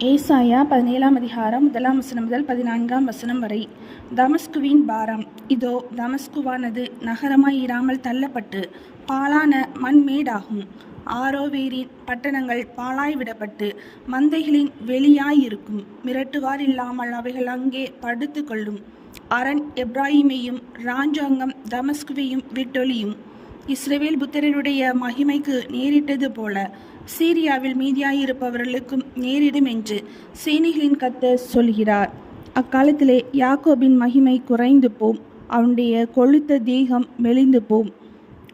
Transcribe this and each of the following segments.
ஏசாயா 17ஆம் அதிகாரம் 1ஆம் வசனம் முதல் 14ஆம் வசனம் வரை. தமஸ்குவின் பாரம். இதோ, தமஸ்குவானது நகரமாய் இராமல் தள்ளப்பட்டு பாழான மண்மேடாகும். ஆரோவேரின் பட்டணங்கள் பாழாய் விடப்பட்டு மந்தைகளின் வெளியாயிருக்கும். மிரட்டுவார் இல்லாமல் அவைகள் அங்கே படுத்து கொள்ளும். அரண் எப்ராயிமையும் ராஜாங்கம் தமஸ்குவையும் விட்டொழியும். இஸ்ரவேல் புத்திரருடைய மகிமைக்கு நேரிட்டது போல சீரியாவில் மீதியாயிருப்பவர்களுக்கும் நேரிடும் என்று சேனைகளின் கர்த்தர் சொல்கிறார். அக்காலத்திலே யாக்கோபின் மகிமை குறைந்து போம், அவனுடைய கொழுத்த தேகம் மெலிந்து போம்.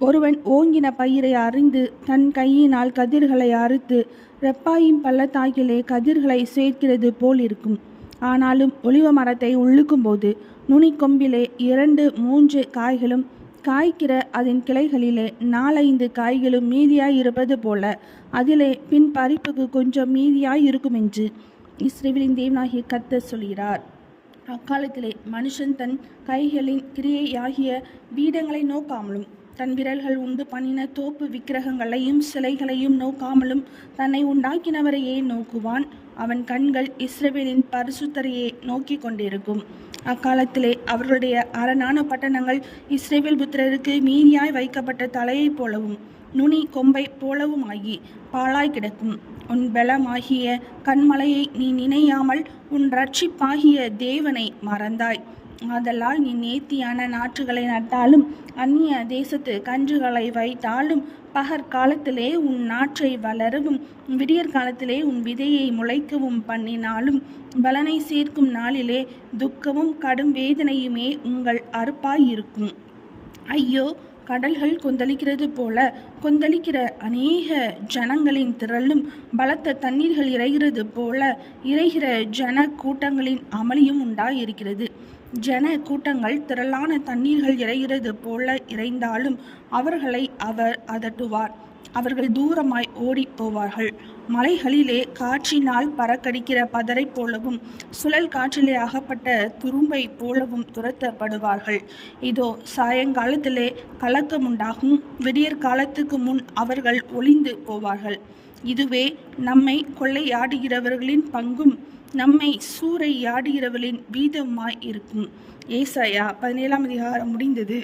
ஒருவன் ஓங்கின பயிரை அறிந்து தன் கையினால் கதிர்களை அறுத்து ரெப்பாயும் பள்ளத்தாக்கிலே கதிர்களை சேர்க்கிறது போல் இருக்கும். ஆனாலும் ஒலிவ மரத்தை உள்ளுக்கும்போது நுனிக்கொம்பிலே 2-3 காய்களும் காய்க்கிற அதன் கிளைகளிலே 4-5 காய்களும் மீதியாயிருப்பது போல அதிலே பின் பறிப்புக்கு கொஞ்சம் மீதியாயிருக்கும் என்று இஸ்ரவேலின் தேவனாகிய கர்த்தர் சொல்கிறார். அக்காலத்திலே மனுஷன் தன் கைகளின் கிரியையாகிய பீடங்களை நோக்காமலும் தன் விரல்கள் உண்டு பண்ணின தோப்பு விக்கிரகங்களையும் சிலைகளையும் நோக்காமலும் தன்னை உண்டாக்கினவரையே நோக்குவான். அவன் கண்கள் இஸ்ரவேலின் பரிசுத்தரையே நோக்கி கொண்டிருக்கும். அக்காலத்திலே அவர்களுடைய அரணான பட்டணங்கள் இஸ்ரவேல் புத்திரருக்கு மீதியாய் வைக்கப்பட்ட தலையைப் போலவும் நுனி கொம்பை போலவும் ஆகி பாழாய் கிடக்கும். உன் பலமாகிய கண்மலையை நீ நினையாமல் உன் இரட்சிப்பாகிய தேவனை மறந்தாய். ஆதலால் நீ நேர்த்தியான நாற்றுகளை நட்டாலும் அந்நிய தேசத்து கன்றுகளை வைத்தாலும் பகற்காலத்திலே உன் நாற்றை வளரவும் விடியற் காலத்திலே உன் விதையை முளைக்கவும் பண்ணினாலும் பலனை சேர்க்கும் நாளிலே துக்கமும் கடும் வேதனையுமே உங்கள் அறுப்பாயிருக்கும். ஐயோ, கடல்கள் கொந்தளிக்கிறது போல கொந்தளிக்கிற அநேக ஜனங்களின் திரளும் பலத்த தண்ணீர்கள் இறைகிறது போல இறைகிற ஜன கூட்டங்களின் அமளியும் உண்டாயிருக்கிறது. ஜன கூட்டங்கள் திரளான தண்ணீர்கள் இறைகிறது போல இறைந்தாலும் அவர்களை அவர் அதட்டுவார். அவர்கள் தூரமாய் ஓடி போவார்கள். மலைகளிலே காற்றினால் பறக்கடிக்கிற பதரை போலவும் சுழல் காற்றிலே அகப்பட்ட துரும்பை போலவும் துரத்தப்படுவார்கள். இதோ, சாயங்காலத்திலே கலக்கமுண்டாகும். விடியற் காலத்துக்கு முன் அவர்கள் ஒளிந்து போவார்கள். இதுவே நம்மை கொள்ளையாடுகிறவர்களின் பங்கும் நம்மை சூறையாடுகிறவர்களின் வீதமாய் இருக்கும். ஏசாயா 17ஆம் அதிகாரம் முடிந்தது.